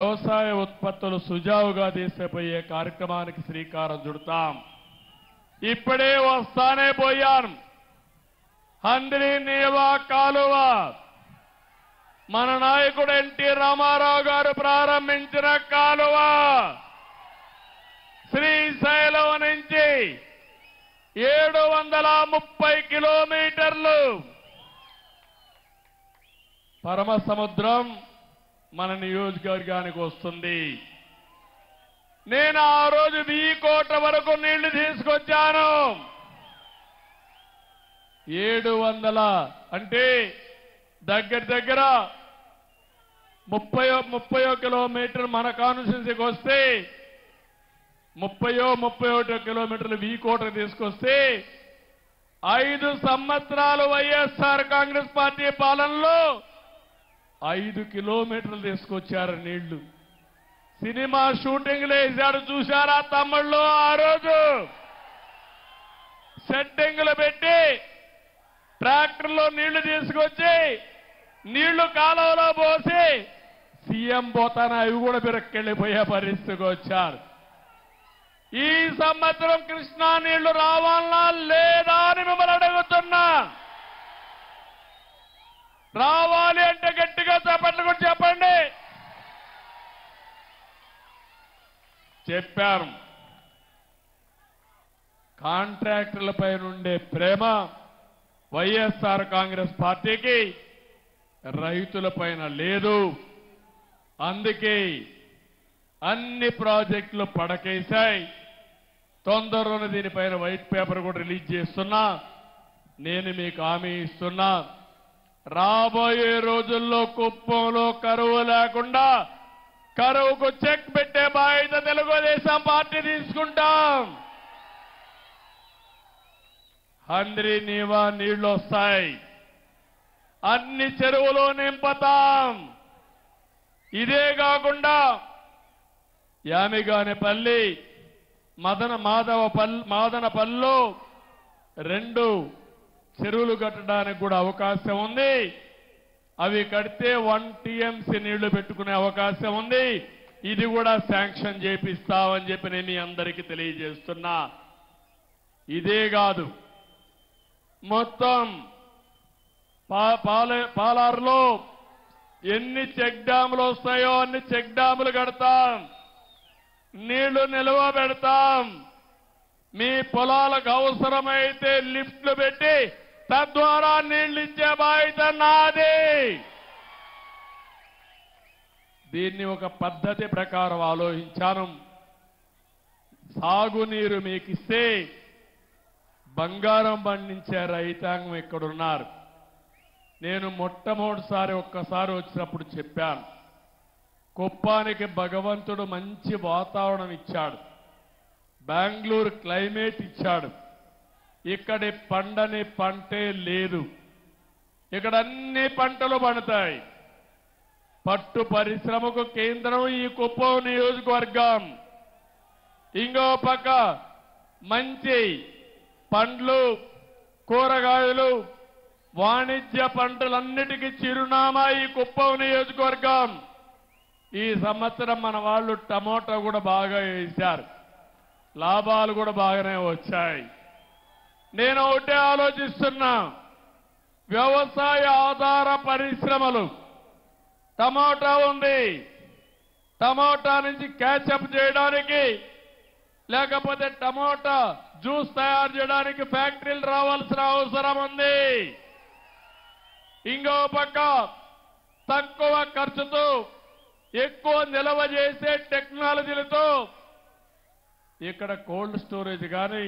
వ్యవసాయ ఉత్పత్తులు సుజావుగా తీసిపోయే కార్యక్రమానికి శ్రీకారం చుడతాం. ఇప్పుడే వస్తానే పోయాను. హంద్రి నీవా కాలువ మన నాయకుడు ఎన్టీ రామారావు గారు ప్రారంభించిన కాలువ శ్రీశైలం నుంచి 730 కిలోమీటర్లు పరమ సముద్రం మన నియోజకవర్గానికి వస్తుంది. నేను ఆ రోజు 1000 కోట్ల వరకు నీళ్లు తీసుకొచ్చాను. 700 అంటే దగ్గర 30 కిలోమీటర్ మన కాన్స్టిట్యున్సీకి వస్తే 31 కిలోమీటర్లు 1000 కోట్ల తీసుకొస్తే 5 సంవత్సరాలు వైఎస్ఆర్ కాంగ్రెస్ పార్టీ పాలనలో 5 కిలోమీటర్లు తీసుకొచ్చారు నీళ్లు. సినిమా షూటింగ్లు వేశాడు చూశారా తమ్ముళ్ళు? ఆ రోజు సెట్టింగ్లు పెట్టి ట్రాక్టర్లో నీళ్లు తీసుకొచ్చి నీళ్లు కాలువలో పోసి సీఎం పోతాన అవి కూడా బిరక్కెళ్లిపోయే పరిస్థితికి వచ్చారు. ఈ సంవత్సరం కృష్ణా నీళ్లు రావాలనా లేదా అని మిమ్మల్ని అడుగుతున్నా. రావాలి అంటే గట్టిగా చప్పట్లు కూడా చెప్పండి. చెప్పారు. కాంట్రాక్టర్లపై నుండే ప్రేమ వైఎస్ఆర్ కాంగ్రెస్ పార్టీకి రైతులపైన లేదు. అందుకే అన్ని ప్రాజెక్టులు పడకేశాయి. తొందరలోనే దీనిపైన వైట్ పేపర్ కూడా రిలీజ్ చేస్తున్నా. నేను మీకు హామీ ఇస్తున్నా, రాబోయే రోజుల్లో కుప్పంలో కరువు లేకుండా కరువుకు చెక్ పెట్టే బాధ్యత తెలుగుదేశం పార్టీ తీసుకుంటాం. హంద్రి నీవా నీళ్లు వస్తాయి. అన్ని చెరువులు నింపుతాం. ఇదే కాకుండా యామిగానేపల్లి మాదనపల్లిలో 2 చెరువులు కట్టడానికి కూడా అవకాశం ఉంది. అవి కడితే 1 టీఎంసీ నీళ్లు పెట్టుకునే అవకాశం ఉంది. ఇది కూడా శాంక్షన్ చేపిస్తామని చెప్పి నేను మీ అందరికీ తెలియజేస్తున్నా. ఇదే కాదు, మొత్తం పాలారులో ఎన్ని చెక్ డ్యాములు వస్తాయో అన్ని చెక్ డ్యాములు కడతాం. నీళ్లు నిల్వ పెడతాం. మీ పొలాలకు అవసరమైతే లిఫ్ట్లు పెట్టి తద్వారా నీళ్లు ఇచ్చే బాధ్యత నాది. దీన్ని ఒక పద్ధతి ప్రకారం ఆలోచించాను. సాగునీరు మీకు ఇస్తే బంగారం పండించే రైతాంగం ఎక్కడున్నారు? నేను మొట్టమొదటిసారి ఒక్కసారి వచ్చినప్పుడు చెప్పాను, కుప్పానికి భగవంతుడు మంచి వాతావరణం ఇచ్చాడు, బెంగళూరు క్లైమేట్ ఇచ్చాడు. ఇక్కడి పండని పంటే లేదు. ఇక్కడ అన్ని పంటలు పండుతాయి. పట్టు పరిశ్రమకు కేంద్రం ఈ కుప్పం నియోజకవర్గం. ఇంకో పక్క మంచి పండ్లు, కూరగాయలు, వాణిజ్య పంటలన్నిటికీ చిరునామా ఈ కుప్పం నియోజకవర్గం. ఈ సంవత్సరం మన వాళ్ళు టమోటా కూడా బాగా వేశారు. లాభాలు కూడా బాగానే వచ్చాయి. నేను ఒకటే ఆలోచిస్తున్నా, వ్యవసాయ ఆధార పరిశ్రమలు, టమోటా ఉంది, టమోటా నుంచి క్యాచప్ చేయడానికి లేకపోతే టమోటా జ్యూస్ తయారు చేయడానికి ఫ్యాక్టరీలు రావాల్సిన అవసరం ఉంది. ఇంకో పక్క తక్కువ ఖర్చుతో ఎక్కువ నిల్వ చేసే టెక్నాలజీలతో ఇక్కడ కోల్డ్ స్టోరేజ్ కానీ